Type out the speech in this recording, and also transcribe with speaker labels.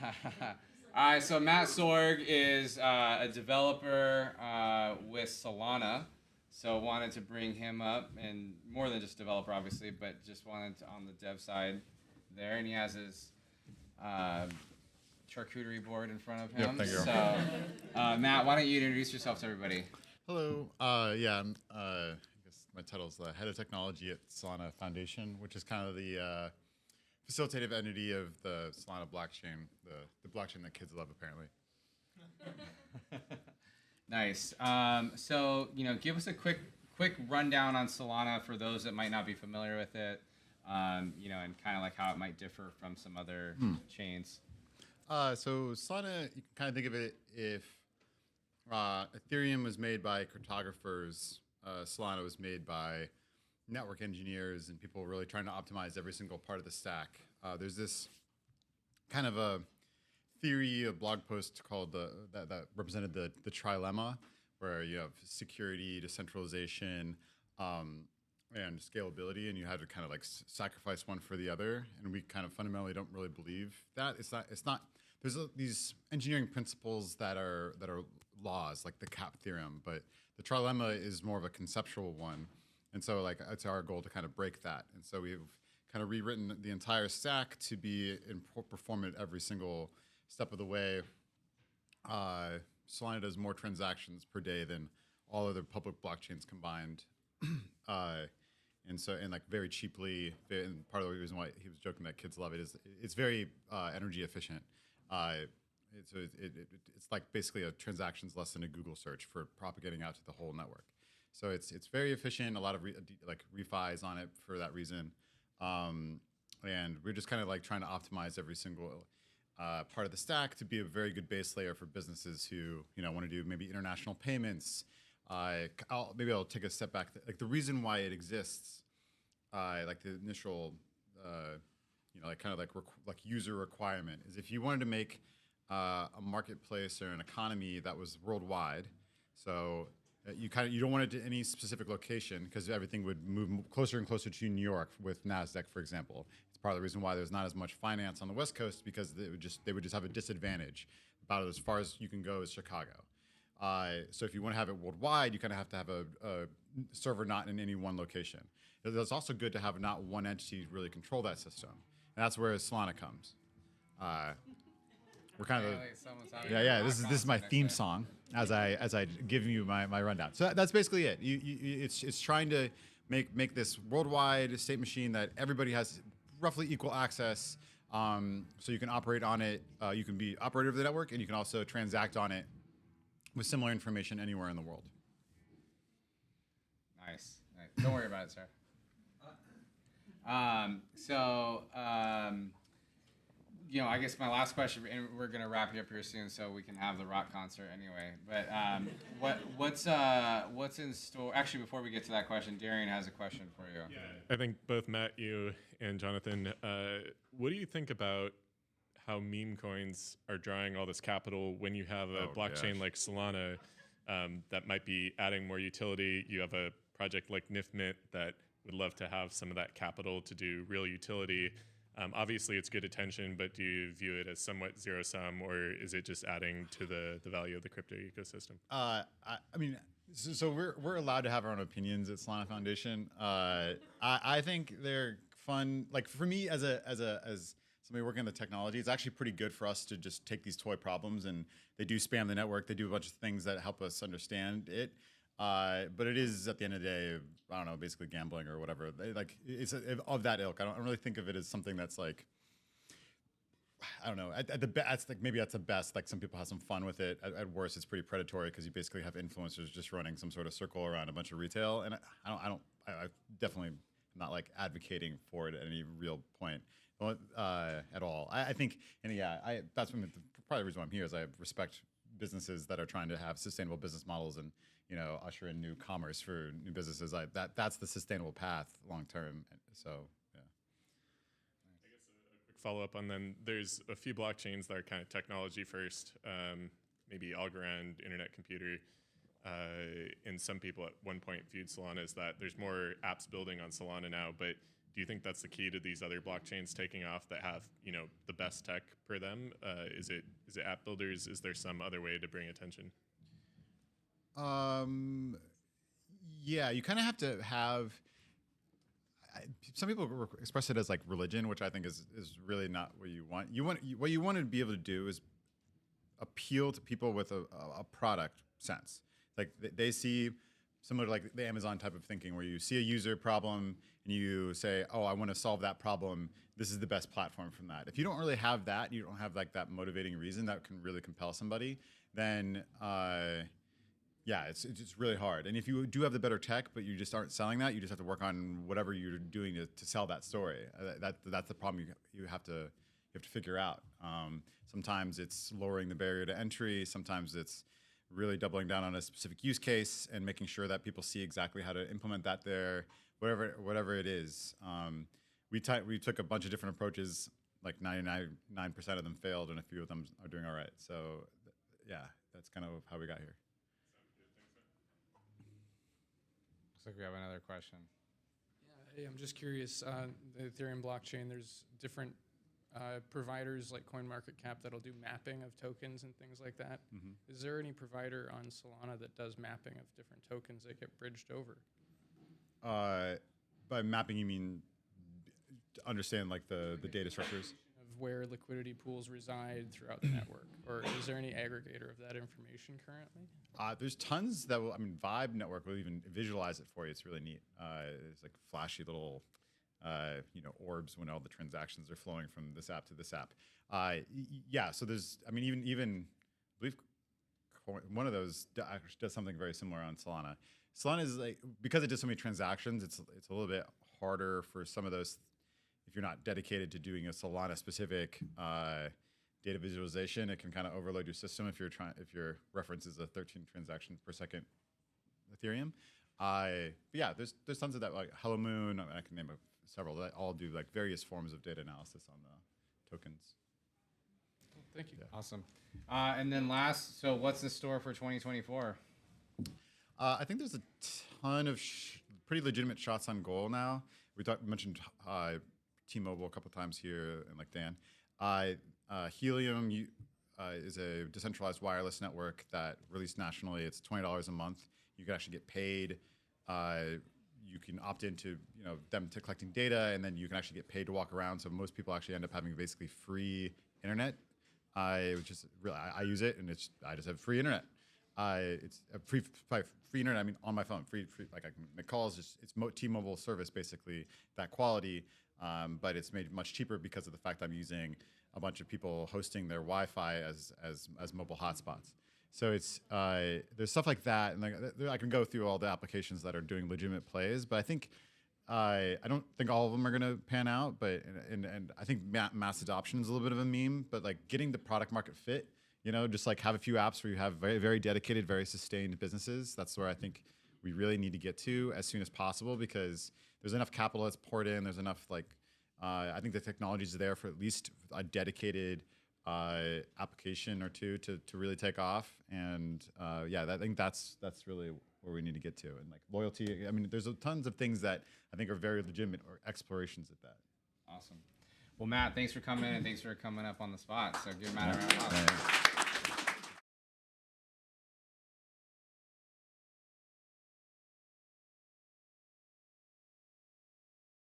Speaker 1: All right, so Matt Sorg is a developer with Solana. So wanted to bring him up, and more than just developer, obviously, but just wanted to, on the dev side there, and he has his uh, charcuterie board in front of him.
Speaker 2: Thank you.
Speaker 1: So, Matt, why don't you introduce yourself to everybody?
Speaker 2: Hello. I'm, I guess my title is the head of technology at Solana Foundation, which is kind of the facilitative entity of the Solana blockchain, the blockchain that kids love, apparently.
Speaker 1: Nice. So, give us a quick rundown on Solana for those that might not be familiar with it, and kind of like how it might differ from some other chains.
Speaker 2: So Solana, you can kind of think of it if Ethereum was made by cryptographers, Solana was made by network engineers and people really trying to optimize every single part of the stack. There's this kind of a theory, a blog post called that represented the trilemma, where you have security, decentralization, and scalability, and you had to kind of like sacrifice one for the other. And we kind of fundamentally don't really believe that. It's not. There's these engineering principles that are laws, like the cap theorem, but the trilemma is more of a conceptual one. And so like it's our goal to kind of break that. And so we've kind of rewritten the entire stack to be performant every single step of the way. Solana does more transactions per day than all other public blockchains combined. And like very cheaply, and part of the reason why he was joking that kids love it is it's very energy efficient. It's like basically a transactions less than a Google search for propagating out to the whole network. So it's very efficient. A lot of refis on it for that reason, and we're just kind of like trying to optimize every single part of the stack to be a very good base layer for businesses who want to do maybe international payments. Maybe I'll take a step back. Like the reason why it exists, like the initial, like user requirement is if you wanted to make a marketplace or an economy that was worldwide. So you don't want it to any specific location because everything would move closer and closer to New York with NASDAQ, for example. It's part of the reason why there's not as much finance on the West Coast because they would just have a disadvantage. About as far as you can go is Chicago. So if you want to have it worldwide, you kind of have to have a server not in any one location. It's also good to have not one entity really control that system. And that's where Solana comes. We're kind of This is my theme song as I give you my rundown. So that's basically it. It's trying to make this worldwide state machine that everybody has roughly equal access. So you can operate on it. You can be operator of the network, and you can also transact on it with similar information anywhere in the world.
Speaker 1: Nice. Don't worry about it, sir. I guess my last question, and we're gonna wrap it up here soon, so we can have the rock concert anyway. But what's in store? Actually, before we get to that question, Darian has a question for you.
Speaker 3: Yeah, I think both Matt, you, and Jonathan, what do you think about how meme coins are drawing all this capital when you have a blockchain like Solana that might be adding more utility? You have a project like Niftmint that would love to have some of that capital to do real utility. Obviously, it's good attention, but do you view it as somewhat zero-sum, or is it just adding to the value of the crypto ecosystem?
Speaker 2: So we're allowed to have our own opinions at Solana Foundation. I think they're fun. Like for me, as somebody working in the technology, it's actually pretty good for us to just take these toy problems, and they do spam the network. They do a bunch of things that help us understand it. But it is at the end of the day, I don't know, basically gambling or whatever. It's of that ilk. I don't really think of it as something that's like, I don't know. Maybe that's the best. Like some people have some fun with it. At worst, it's pretty predatory because you basically have influencers just running some sort of circle around a bunch of retail. And I definitely not like advocating for it at any real point at all. I think, and yeah, that's probably the reason why I'm here is I respect businesses that are trying to have sustainable business models and usher in new commerce for new businesses. That's the sustainable path long term. So yeah.
Speaker 3: I guess a quick follow up on then. There's a few blockchains that are kind of technology first, maybe Algorand, Internet Computer, and some people at one point viewed Solana as that. There's more apps building on Solana now, but do you think that's the key to these other blockchains taking off that have, the best tech per them? Is it app builders? Is there some other way to bring attention?
Speaker 2: Yeah, you kind of have to have. Some people express it as like religion, which I think is really not what you want. What you want to be able to do is appeal to people with a product sense. Like they see similar to like the Amazon type of thinking, where you see a user problem and you say, "Oh, I want to solve that problem. This is the best platform from that." If you don't really have that, you don't have like that motivating reason that can really compel somebody, then yeah, it's really hard. And if you do have the better tech, but you just aren't selling that, you just have to work on whatever you're doing to sell that story. That's the problem you have to figure out. Sometimes it's lowering the barrier to entry. Sometimes it's really doubling down on a specific use case and making sure that people see exactly how to implement that there. Whatever it is. We took a bunch of different approaches. Like 99% of them failed, and a few of them are doing all right. So yeah, that's kind of how we got here.
Speaker 1: Looks like we have another question.
Speaker 4: Yeah, hey, I'm just curious. The Ethereum blockchain, there's different providers like CoinMarketCap that'll do mapping of tokens and things like that. Is there any provider on Solana that does mapping of different tokens that get bridged over?
Speaker 2: By mapping, you mean to understand like the data structures?
Speaker 4: Of where liquidity pools reside throughout the network? Or is there any aggregator of that information currently?
Speaker 2: There's tons that will, Vibe Network will even visualize it for you. It's really neat. It's like flashy little, orbs when all the transactions are flowing from this app to this app. Yeah, so there's, even, I believe one of those actually does something very similar on Solana. Solana is like, because it does so many transactions, it's a little bit harder for some of those, if you're not dedicated to doing a Solana specific data visualization, it can kind of overload your system if your reference is a 13 transactions per second Ethereum. But yeah, there's tons of that, like Hello Moon. I can name several that all do like various forms of data analysis on the tokens.
Speaker 4: Well, thank you.
Speaker 2: Yeah.
Speaker 1: Awesome. And then last, so what's in store for 2024?
Speaker 2: I think there's a ton of pretty legitimate shots on goal now. We mentioned T-Mobile a couple times here, and like Dan. Helium is a decentralized wireless network that released nationally. It's $20 a month. You can actually get paid. You can opt into them to collecting data, and then you can actually get paid to walk around. So most people actually end up having basically free internet, which is really I use it, and I just have free internet. It's a free internet. On my phone, free. Like I can make calls. It's T-Mobile service basically, that quality, but it's made much cheaper because of the fact I'm using a bunch of people hosting their Wi-Fi as mobile hotspots. So it's there's stuff like that, and I can go through all the applications that are doing legitimate plays, but I think I don't think all of them are going to pan out. But and I think mass adoption is a little bit of a meme, but like getting the product market fit, just like have a few apps where you have very, very dedicated, very sustained businesses. That's where I think we really need to get to as soon as possible, because there's enough capital that's poured in. There's enough I think the technology is there for at least a dedicated application or two to really take off. And I think that's really where we need to get to. And like loyalty, there's tons of things that I think are very legitimate or explorations at that.
Speaker 1: Awesome. Well, Matt, thanks for coming in, and thanks for coming up on the spot. So give Matt a round of applause.